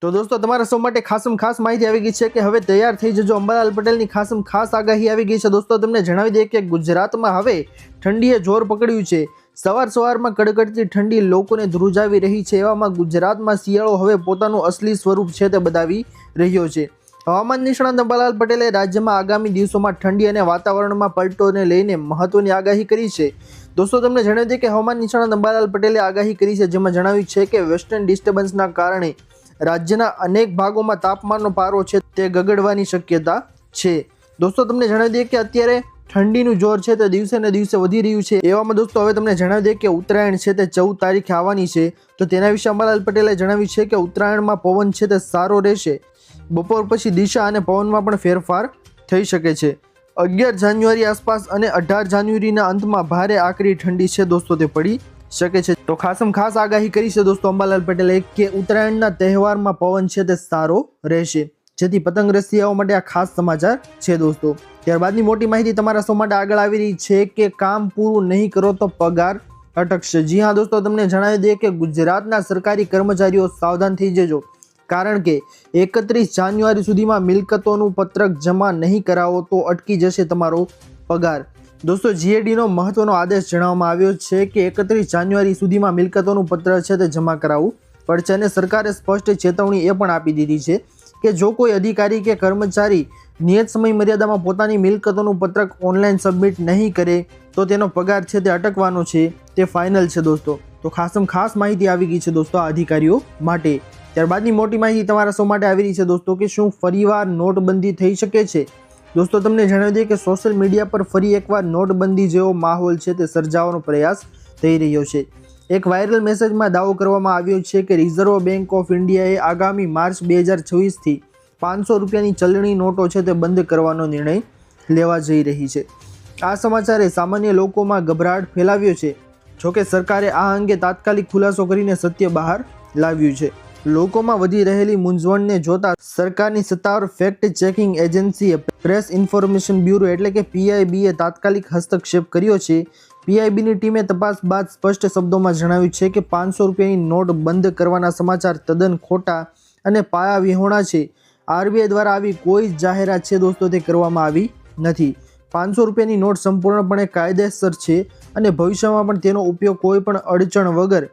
તો દોસ્તો તમારા સૌ માટે ખાસ માહિતી આવી ગઈ છે કે હવે તૈયાર થઈ જજો. અંબાલાલ પટેલની ખાસ આગાહી આવી ગઈ છે. દોસ્તો તમને જણાવી દઈએ કે ગુજરાતમાં હવે ઠંડીએ જોર પકડ્યું છે. સવારમાં કડકડતી ઠંડી લોકોને ધ્રુજાવી રહી છે. એવામાં ગુજરાતમાં શિયાળો હવે પોતાનું અસલી સ્વરૂપ છે તે બતાવી રહ્યો છે. હવામાન નિષ્ણાત અંબાલાલ પટેલે રાજ્યમાં આગામી દિવસોમાં ઠંડી અને વાતાવરણમાં પલટોને લઈને મહત્વની આગાહી કરી છે. દોસ્તો તમને જણાવી દઈએ કે હવામાન નિષ્ણાત અંબાલાલ પટેલે આગાહી કરી છે, જેમાં જણાવ્યું છે કે વેસ્ટર્ન ડિસ્ટર્બન્સના કારણે રાજ્યના અનેક ભાગોમાં તાપમાનનો પારો છે તે ગગડવાની શક્યતા છે. દોસ્તો તમને જણાવી દઈએ કે અત્યારે ઠંડીનું જોર છે તે દિવસે ને દિવસે વધી રહ્યું છે. એવામાં દોસ્તો હવે તમને જણાવી દઈએ કે ઉત્તરાયણ છે તે 14 તારીખે આવવાની છે. તો તેના વિશે અંબાલાલ પટેલે જણાવ્યું છે કે ઉત્તરાયણમાં પવન છે તે સારો રહેશે. બપોર પછી દિશા અને પવનમાં પણ ફેરફાર થઈ શકે છે. 11 જાન્યુઆરી આસપાસ અને 18 જાન્યુઆરીના અંતમાં ભારે આકરી ઠંડી છે દોસ્તો તે પડી શકે છે. તો ખાસ આગાહી કરી છે દોસ્તો અંબાલાલ પટેલે કે ઉત્તરાયણના તહેવારમાં પવન છે તે સારો રહેશે, જેથી પતંગ રસિયાઓ માટે આ ખાસ સમાચાર છે દોસ્તો. ત્યારબાદની મોટી માહિતી તમારા સૌ માટે આગળ આવી રહી છે કે કામ પૂરું નહીં કરો તો પગાર અટકશે. જી હા દોસ્તો, તમને જણાવી દઈએ કે ગુજરાતના સરકારી કર્મચારીઓ સાવધાન થઈ જજો, કારણ કે 31 જાન્યુઆરી સુધીમાં મિલકતોનું પત્રક જમા નહીં કરાવો તો અટકી જશે તમારો પગાર. દોસ્તો જીએડીનો મહત્વનો આદેશ જણાવવામાં આવ્યો છે કે 31 જાન્યુઆરી સુધીમાં મિલકતોનું પત્ર છે તે જમા કરાવવું પડશે. અને સરકારે સ્પષ્ટ ચેતવણી એ પણ આપી દીધી છે કે જો કોઈ અધિકારી કે કર્મચારી નિયત સમય મર્યાદામાં પોતાની મિલકતોનું પત્રક ઓનલાઈન સબમિટ નહીં કરે તો તેનો પગાર છે તે અટકવાનો છે. તે ફાઇનલ છે દોસ્તો. તો ખાસ માહિતી આવી ગઈ છે દોસ્તો આ અધિકારીઓ માટે. ત્યારબાદની મોટી માહિતી તમારા સૌ માટે આવી રહી છે દોસ્તો કે શું ફરીવાર નોટબંધી થઈ શકે છે. દોસ્તો તમને જણાવી દઈએ કે સોશિયલ મીડિયા પર ફરી એકવાર નોટબંધી જેવો માહોલ છે તે સર્જાવાનો પ્રયાસ થઈ રહ્યો છે. એક વાયરલ મેસેજમાં દાવો કરવામાં આવ્યો છે કે રિઝર્વ બેંક ઓફ ઇન્ડિયાએ આગામી માર્ચ 2026થી 500 રૂપિયાની ચલણી નોટો છે તે બંધ કરવાનો નિર્ણય લેવા જઈ રહી છે. આ સમાચારે સામાન્ય લોકોમાં ગભરાટ ફેલાવ્યો છે. જોકે સરકારે આ અંગે તાત્કાલિક ખુલાસો કરીને સત્ય બહાર લાવ્યું છે. લોકોમાં વધી રહેલી મૂંઝવણને જોતા સરકારની સત્તાવાર ફેક્ટ ચેકિંગ એજન્સીએ પ્રેસ ઇન્ફોર્મેશન બ્યુરો એટલે કે પીઆઈબીએ તાત્કાલિક હસ્તક્ષેપ કર્યો છે. પીઆઈબીની ટીમે તપાસ બાદ સ્પષ્ટ શબ્દોમાં જણાવ્યું છે કે 500 રૂપિયાની નોટ બંધ કરવાના સમાચાર તદ્દન ખોટા અને પાયાવિહોણા છે. આરબીઆઈ દ્વારા આવી કોઈ જ જાહેરાત છે દોસ્તો તે કરવામાં આવી નથી. 500 રૂપિયાની નોટ સંપૂર્ણપણે કાયદેસર છે અને ભવિષ્યમાં પણ તેનો ઉપયોગ કોઈ પણ અડચણ વગર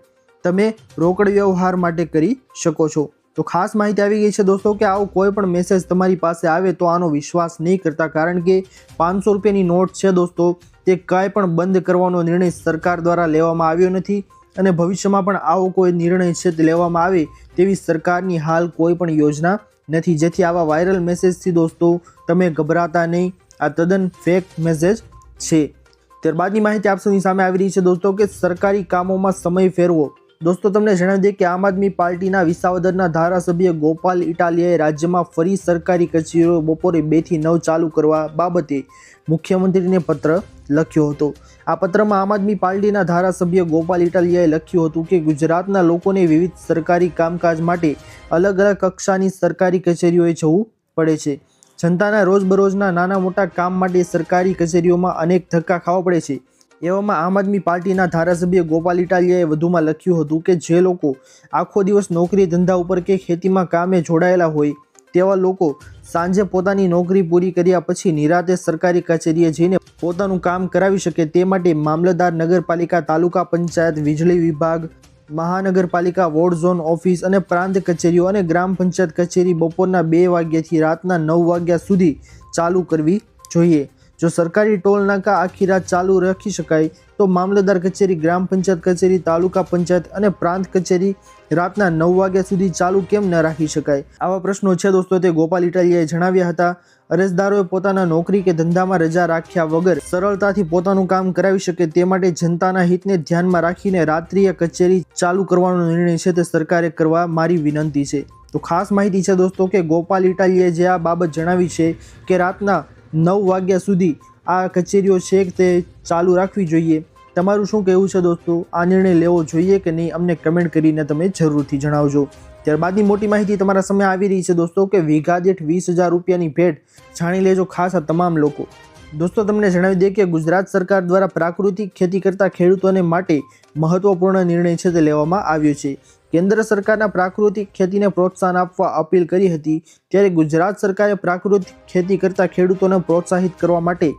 તમે રોકડ વ્યવહાર માટે કરી શકો છો. તો ખાસ માહિતી આવી ગઈ છે દોસ્તો કે આવો કોઈ પણ મેસેજ તમારી પાસે આવે તો આનો વિશ્વાસ નહીં કરતા, કારણ કે 500 રૂપિયાની નોટ છે દોસ્તો તે કાંઈ પણ બંધ કરવાનો નિર્ણય સરકાર દ્વારા લેવામાં આવ્યો નથી અને ભવિષ્યમાં પણ આવો કોઈ નિર્ણય છે તે લેવામાં આવે તેવી સરકારની હાલ કોઈ પણ યોજના નથી. જેથી આવા વાયરલ મેસેજથી દોસ્તો તમે ગભરાતા નહીં, આ તદ્દન ફેક મેસેજ છે. ત્યારબાદની માહિતી આપ સૌની સામે આવી રહી છે દોસ્તો કે સરકારી કામોમાં સમય ફેરવો. દોસ્તો તમને જણાવી દઈએ કે આમ આદમી પાર્ટીના વિસાવદરના ધારાસભ્ય ગોપાલ ઇટાલિયાએ રાજ્યમાં ફરી સરકારી કચેરીઓ બપોરે 2 થી 9 ચાલુ કરવા બાબતે મુખ્યમંત્રીને પત્ર લખ્યો હતો. આ પત્રમાં આમ આદમી પાર્ટીના ધારાસભ્ય ગોપાલ ઇટાલિયાએ લખ્યું હતું કે ગુજરાતના લોકોને વિવિધ સરકારી કામકાજ માટે અલગ કક્ષાની સરકારી કચેરીઓએ જવું પડે છે. જનતાના રોજબરોજના નાના મોટા કામ માટે સરકારી કચેરીઓમાં અનેક ધક્કા ખાવા પડે છે. એવામાં આમ આદમી પાર્ટીના ધારાસભ્ય ગોપાલ ઇટાલિયાએ વધુમાં લખ્યું હતું કે જે લોકો આખો દિવસ નોકરી ધંધા ઉપર કે ખેતીમાં કામે જોડાયેલા હોય તેવા લોકો સાંજે પોતાની નોકરી પૂરી કર્યા પછી નિરાતે સરકારી કચેરીએ જઈને પોતાનું કામ કરાવી શકે તે માટે મામલતદાર, નગરપાલિકા, તાલુકા પંચાયત, વીજળી વિભાગ, મહાનગરપાલિકા, વોર્ડ ઝોન ઓફિસ અને પ્રાંત કચેરીઓ અને ગ્રામ પંચાયત કચેરી બપોરના 2 વાગ્યાથી રાતના 9 વાગ્યા સુધી ચાલુ કરવી જોઈએ. જો સરકારી ટોલ નાકા આખી રાત ચાલુ રાખી શકાય તો મામલતદાર કચેરી, ગ્રામ પંચાયત કચેરી, તાલુકા પંચાયત અને પ્રાંત કચેરી રાતના 9 વાગ્યા સુધી ચાલુ કેમ ન રાખી શકાય? આવા પ્રશ્નો છે દોસ્તો તે ગોપાલ ઇટાલિયાએ જણાવ્યા હતા. અરજદારોએ પોતાના નોકરી કે ધંધામાં રજા રાખ્યા વગર સરળતાથી પોતાનું કામ કરાવી શકે તે માટે જનતાના હિતને ધ્યાનમાં રાખીને રાત્રિય કચેરી ચાલુ કરવાનો નિર્ણય છે તે સરકારે કરવા મારી વિનંતી છે. તો ખાસ માહિતી છે દોસ્તો કે ગોપાલ ઇટાલિયાએ જે આ બાબત જણાવી છે કે રાતના 9 વાગ્યા સુધી આ કચેરીઓ છે તે ચાલુ રાખવી જોઈએ. તમારું શું કહેવું છે દોસ્તો? આ નિર્ણય લેવો જોઈએ કે નહીં? અમને કમેન્ટ કરીને તમે જરૂરથી જણાવજો. ત્યારબાદની મોટી માહિતી તમારા સામે આવી રહી છે દોસ્તો કે વીઘા દીઠ 20,000 રૂપિયાની ભેટ. જાણી લેજો ખાસ આ તમામ લોકો. દોસ્તો તમને જણાવી દઈએ કે ગુજરાત સરકાર દ્વારા પ્રાકૃતિક ખેતી કરતા ખેડૂતોને માટે મહત્વપૂર્ણ નિર્ણય છે તે લેવામાં આવ્યો છે કેન્દ્ર સરકારના પ્રાકૃતિક ખેતીને પ્રોત્સાહન આપવા અપીલ કરી હતી, ત્યારે ગુજરાત સરકારે પ્રાકૃતિક ખેતી કરતા ખેડૂતોને પ્રોત્સાહિત કરવા માટે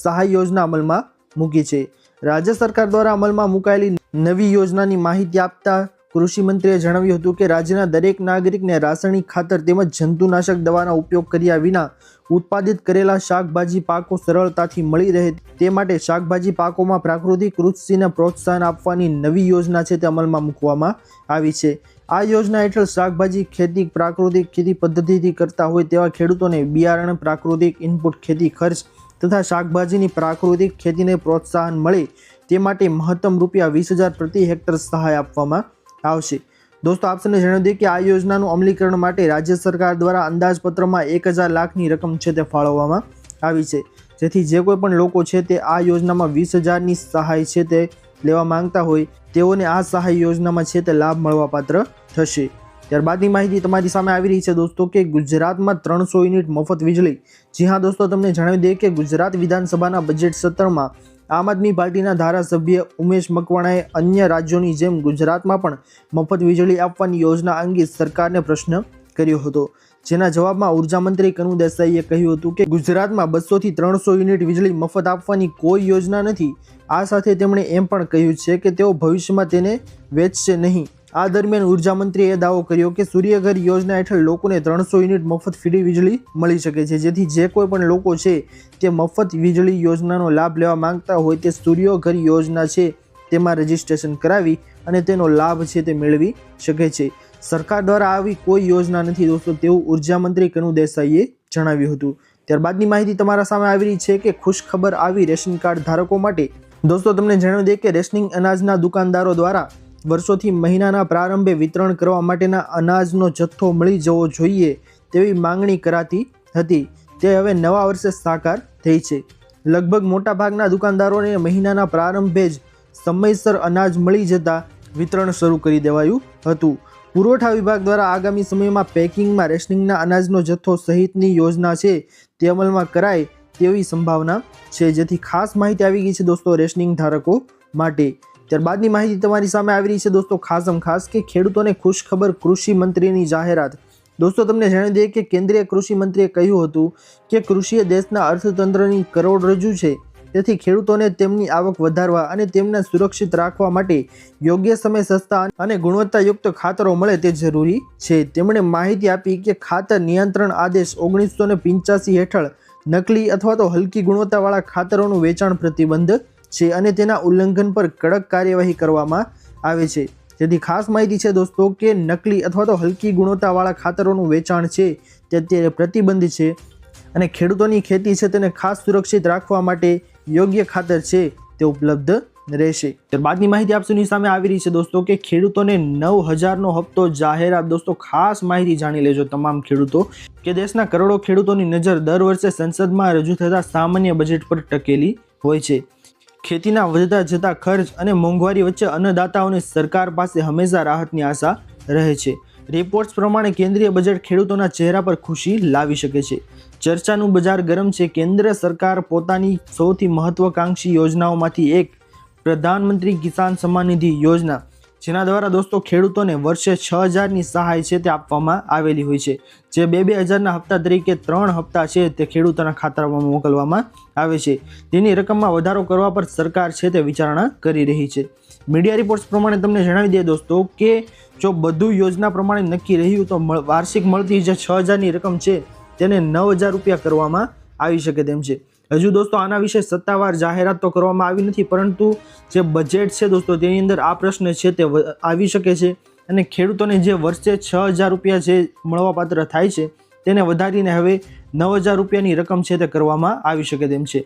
સહાય યોજના અમલમાં મૂકી છે. રાજ્ય સરકાર દ્વારા અમલમાં મુકાયેલી નવી યોજનાની માહિતી આપતા કૃષિ મંત્રીએ જણાવ્યું હતું કે રાજ્યના દરેક નાગરિકને રાસાયણિક ખાતર તેમજ જંતુનાશક દવાના ઉપયોગ કર્યા વિના ઉત્પાદિત કરેલા શાકભાજી પાકો સરળતાથી મળી રહે તે માટે શાકભાજી પાકોમાં પ્રાકૃતિક કૃષિને પ્રોત્સાહન આપવાની નવી યોજના છે તે અમલમાં મૂકવામાં આવી છે. આ યોજના હેઠળ શાકભાજી ખેતી પ્રાકૃતિક ખેતી પદ્ધતિથી કરતા હોય તેવા ખેડૂતોને બિયારણ, પ્રાકૃતિક ઇનપુટ ખેતી ખર્ચ તથા શાકભાજીની પ્રાકૃતિક ખેતીને પ્રોત્સાહન મળે તે માટે મહત્તમ ₹20,000 પ્રતિ હેક્ટર સહાય આપવામાં આવશે. દોસ્તો, આપને જણાવી દઈએ કે આ યોજનાનું અમલીકરણ માટે રાજ્ય સરકાર દ્વારા અંદાજપત્રમાં 1,000 લાખની રકમ છે તે ફાળવવામાં આવી છે, જેથી જે કોઈ પણ લોકો છે તે આ યોજનામાં 20,000ની સહાય છે તે લેવા માંગતા હોય તેઓને આ સહાય યોજનામાં છે તે લાભ મળવાપાત્ર થશે. ત્યારબાદની માહિતી તમારી સામે આવી રહી છે દોસ્તો કે ગુજરાતમાં 300 યુનિટ મફત વીજળી. જી હા દોસ્તો, તમને જણાવી દઈએ કે ગુજરાત વિધાનસભાના બજેટ સત્રમાં આમ આદમી પાર્ટીના ધારાસભ્ય ઉમેશ મકવાણાએ અન્ય રાજ્યોની જેમ ગુજરાતમાં પણ મફત વીજળી આપવાની યોજના અંગે સરકારને પ્રશ્ન કર્યો હતો, જેના જવાબમાં ઉર્જા મંત્રી કનુ દેસાઈએ કહ્યું હતું કે ગુજરાતમાં 200 થી 300 યુનિટ વીજળી મફત આપવાની કોઈ યોજના નથી. આ સાથે તેમણે એમ પણ કહ્યું છે કે તેઓ ભવિષ્યમાં તેને વેચશે નહીં. આ દરમિયાન ઉર્જા મંત્રીએ દાવો કર્યો કે સૂર્યઘર યોજના હેઠળ લોકોને 300 યુનિટ મફત ફ્રી વીજળી મળી શકે છે, જેથી જે કોઈ પણ લોકો છે તે મફત વીજળી યોજનાનો લાભ લેવા માંગતા હોય તે સૂર્યઘર યોજના છે તેમાં રજીસ્ટ્રેશન કરાવી અને તેનો લાભ છે તે મેળવી શકે છે. સરકાર દ્વારા આવી કોઈ યોજના નથી દોસ્તો, તેવું ઉર્જા મંત્રી કનુ દેસાઈએ જણાવ્યું હતું. ત્યારબાદની માહિતી તમારા સામે આવી રહી છે કે ખુશખબર આવી રેશન કાર્ડ ધારકો માટે. દોસ્તો, તમને જણાવી દઈએ કે રેશનિંગ અનાજના દુકાનદારો દ્વારા વર્ષોથી મહિનાના પ્રારંભે વિતરણ કરવા માટેના અનાજનો જથ્થો મળી જવો જોઈએ તેવી માંગણી કરાતી હતી, તે હવે નવા વર્ષે સાકાર થઈ છે. લગભગ મોટાભાગના દુકાનદારોને મહિનાના પ્રારંભે જ સમયસર અનાજ મળી જતા વિતરણ શરૂ કરી દેવાયું હતું. પુરવઠા વિભાગ દ્વારા આગામી સમયમાં પેકિંગમાં રેશનિંગના અનાજનો જથ્થો સહિતની યોજના છે તે અમલમાં કરાય તેવી સંભાવના છે, જેથી ખાસ માહિતી આવી ગઈ છે દોસ્તો રેશનિંગ ધારકો માટે. ત્યારબાદની માહિતી તમારી સામે આવી રહી છે દોસ્તો ખાસ કે ખેડૂતોને ખુશખબર, કૃષિ મંત્રીની જાહેરાત. દોસ્તો, તમને જણાવી દઈએ કે કેન્દ્રીય કૃષિ મંત્રીએ કહ્યું હતું કે કૃષિ એ દેશના અર્થતંત્રની કરોડરજ્જુ છે, તેથી ખેડૂતોને તેમની આવક વધારવા અને તેમને સુરક્ષિત રાખવા માટે યોગ્ય સમયે સસ્તા અને ગુણવત્તાયુક્ત ખાતરો મળે તે જરૂરી છે. તેમણે માહિતી આપી કે ખાતર નિયંત્રણ આદેશ 1985 હેઠળ નકલી અથવા તો હલકી ગુણવત્તાવાળા ખાતરોનું વેચાણ પ્રતિબંધ છે અને તેના ઉલ્લંઘન પર કડક કાર્યવાહી કરવામાં આવે છે. જેથી ખાસ માહિતી છે દોસ્તો કે નકલી અથવા તો હલકી ગુણવત્તાવાળા ખાતરોનું વેચાણ છે તે અત્યારે પ્રતિબંધિત છે અને ખેડૂતોની ખેતી છે તેને ખાસ સુરક્ષિત રાખવા માટે યોગ્ય ખાતર છે તે ઉપલબ્ધ રહેશે. ત્યારબાદની માહિતી આપ સૌની સામે આવી રહી છે દોસ્તો કે ખેડૂતોને 9,000નો હપ્તો જાહેરાત. દોસ્તો, ખાસ માહિતી જાણી લેજો તમામ ખેડૂતો કે દેશના કરોડો ખેડૂતોની નજર દર વર્ષે સંસદમાં રજૂ થતા સામાન્ય બજેટ પર ટકેલી હોય છે. ખેતીના વધતા જતા ખર્ચ અને મોંઘવારી વચ્ચે અન્નદાતાઓને સરકાર પાસે હંમેશા રાહતની આશા રહે છે. રિપોર્ટ્સ પ્રમાણે કેન્દ્રીય બજેટ ખેડૂતોના ચહેરા પર ખુશી લાવી શકે છે. ચર્ચાનું બજાર ગરમ છે. કેન્દ્ર સરકાર પોતાની સૌથી મહત્વાકાંક્ષી યોજનાઓમાંથી એક પ્રધાનમંત્રી કિસાન સન્માન નિધિ યોજના, જેના દ્વારા દોસ્તો ખેડૂતોને વર્ષે 6,000ની સહાય છે તે આપવામાં આવેલી હોય છે, જે 2,000ના હપ્તા તરીકે 3 હપ્તા છે તે ખેડૂતોના ખાતામાં મોકલવામાં આવે છે. તેની રકમમાં વધારો કરવા પર સરકાર છે તે વિચારણા કરી રહી છે. મીડિયા રિપોર્ટ્સ પ્રમાણે તમને જણાવી દઈએ દોસ્તો કે જો બધું યોજના પ્રમાણે નક્કી રહ્યું તો વાર્ષિક મળતી જે 6,000ની રકમ છે તેને 9,000 રૂપિયા કરવામાં આવી શકે તેમ છે. હજુ દોસ્તો આના વિશે સત્તાવાર જાહેરાત તો કરવામાં આવી નથી, પરંતુ જે બજેટ છે દોસ્તો તેની અંદર આ પ્રશ્ન છે તે આવી શકે છે અને ખેડૂતોને જે વર્ષે 6,000 રૂપિયા જે મળવાપાત્ર થાય છે તેને વધારીને હવે 9,000 રૂપિયાની રકમ છે તે કરવામાં આવી શકે તેમ છે.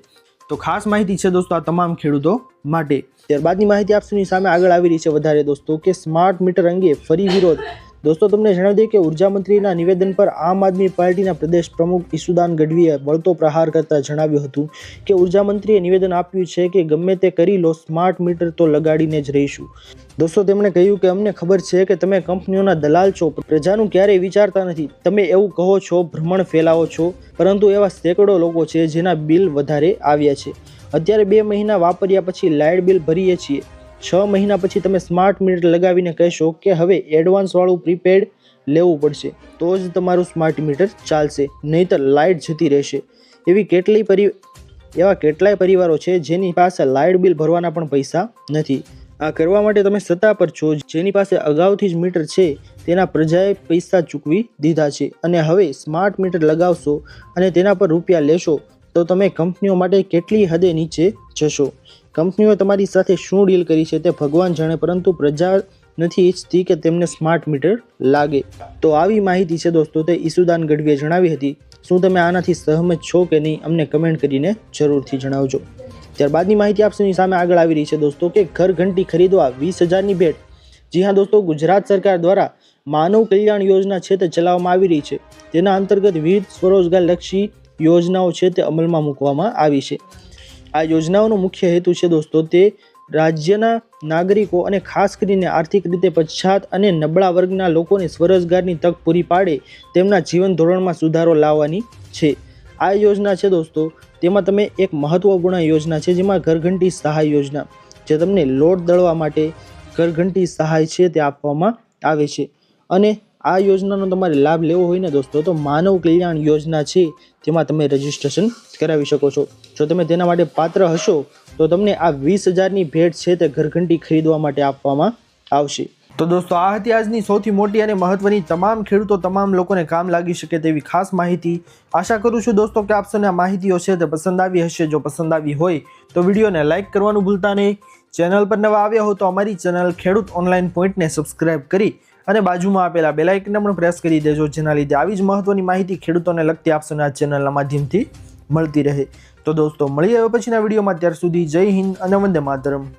તો ખાસ માહિતી છે દોસ્તો આ તમામ ખેડૂતો માટે. ત્યારબાદની માહિતી આપ સૌની સામે આગળ આવી રહી છે વધારે દોસ્તો કે સ્માર્ટ મીટર અંગે ફરી વિરોધ. દોસ્તો, તમને જણાવી દઈએ કે ઉર્જા મંત્રીના નિવેદન પર આમ આદમી પાર્ટીના પ્રદેશ પ્રમુખ ઈસુદાન ગઢવીએ બળતો પ્રહાર કરતા જણાવ્યું હતું કે ઉર્જા મંત્રીએ નિવેદન આપ્યું છે કે ગમે તે કરી લો, સ્માર્ટ મીટર તો લગાડીને જ રહીશું. દોસ્તો, તેમણે કહ્યું કે અમને ખબર છે કે તમે કંપનીઓના દલાલ છો, પ્રજાનું ક્યારેય વિચારતા નથી. તમે એવું કહો છો, ભ્રમણ ફેલાવો છો, પરંતુ એવા સેંકડો લોકો છે જેના બિલ વધારે આવ્યા છે. અત્યારે 2 મહિના વાપર્યા પછી લાઇટ બિલ ભરીએ છીએ 6 મહિના પછી તમે સ્માર્ટ મીટર લગાવીને કહેશો કે હવે એડવાન્સવાળું પ્રીપેડ લેવું પડશે તો જ તમારું સ્માર્ટ મીટર ચાલશે, નહીંતર લાઇટ જતી રહેશે. એવા કેટલાય પરિવારો છે જેની પાસે લાઇટ બિલ ભરવાના પણ પૈસા નથી. આ કરવા માટે તમે સત્તા પર છો. જેની પાસે અગાઉથી જ મીટર છે તેના પ્રજાએ પૈસા ચૂકવી દીધા છે અને હવે સ્માર્ટ મીટર લગાવશો અને તેના પર રૂપિયા લેશો તો તમે કંપનીઓ માટે કેટલી હદે નીચે જશો. કંપનીઓ તમારી સાથે શું ડીલ કરી છે તે ભગવાન જાણે, પરંતુ પ્રજા નથી ઈચ્છતી કે તેમને સ્માર્ટ મીટર લાગે. તો આવી માહિતી છે દોસ્તો તે ઈસુદાન ગઢવીએ જણાવી હતી. શું તમે આનાથી સહમત છો કે નહીં અમને કમેન્ટ કરીને જરૂરથી જણાવજો. ત્યારબાદની માહિતી આપની સામે આગળ આવી રહી છે દોસ્તો કે ઘર ઘંટી ખરીદવા 20,000ની ભેટ. જી હા દોસ્તો, ગુજરાત સરકાર દ્વારા માનવ કલ્યાણ યોજના છે તે ચલાવવામાં આવી રહી છે. તેના અંતર્ગત વિવિધ સ્વરોજગાર લક્ષી યોજનાઓ છે તે અમલમાં મૂકવામાં આવી છે. આ યોજનાઓનો મુખ્ય હેતુ છે દોસ્તો તે રાજ્યના નાગરિકો અને ખાસ કરીને આર્થિક રીતે પછાત અને નબળા વર્ગના લોકોને સ્વરોજગારની તક પૂરી પાડે તેમના જીવન ધોરણમાં સુધારો લાવવાની છે. આ યોજના છે દોસ્તો તેમાં તમે એક મહત્વપૂર્ણ યોજના છે જેમાં ઘરઘંટી સહાય યોજના, જે તમને લોટ દળવા માટે ઘરઘંટી સહાય છે તે આપવામાં આવે છે. અને આ યોજનાનો તમારે લાભ લેવો હોય ને દોસ્તો તો માનવ કલ્યાણ યોજના છે તેમાં તમે રજીસ્ટ્રેશન કરાવી શકો છો. જો તમે તેના માટે પાત્ર હશો તો તમને આ 20,000ની ભેટ છે તે ઘરઘંટી ખરીદવા માટે આપવામાં આવશે. તો દોસ્તો આ હતી આજની સૌથી મોટી અને મહત્વની તમામ ખેડૂતો તમામ લોકોને કામ લાગી શકે તેવી ખાસ માહિતી. આશા કરું છું દોસ્તો કે આપ સૌને આ માહિતીઓ છે તે પસંદ આવી હશે. જો પસંદ આવી હોય તો વિડીયોને લાઇક કરવાનું ભૂલતા નહીં. ચેનલ પર નવા આવ્યા હો તો અમારી ચેનલ ખેડૂત ઓનલાઈન પોઈન્ટને સબસ્ક્રાઇબ કરી અને બાજુમાં આપેલા બેલ આઇકનને પણ પ્રેસ કરી દેજો, જેના લીધે આવી જ મહત્વની માહિતી ખેડૂતોને લગતી આપ સૌને આ ચેનલના માધ્યમથી મળતી રહે. તો દોસ્તો મળીએ હવે પછીના વિડીયોમાં. ત્યાર સુધી જય હિન્દ અને વંદે માતરમ.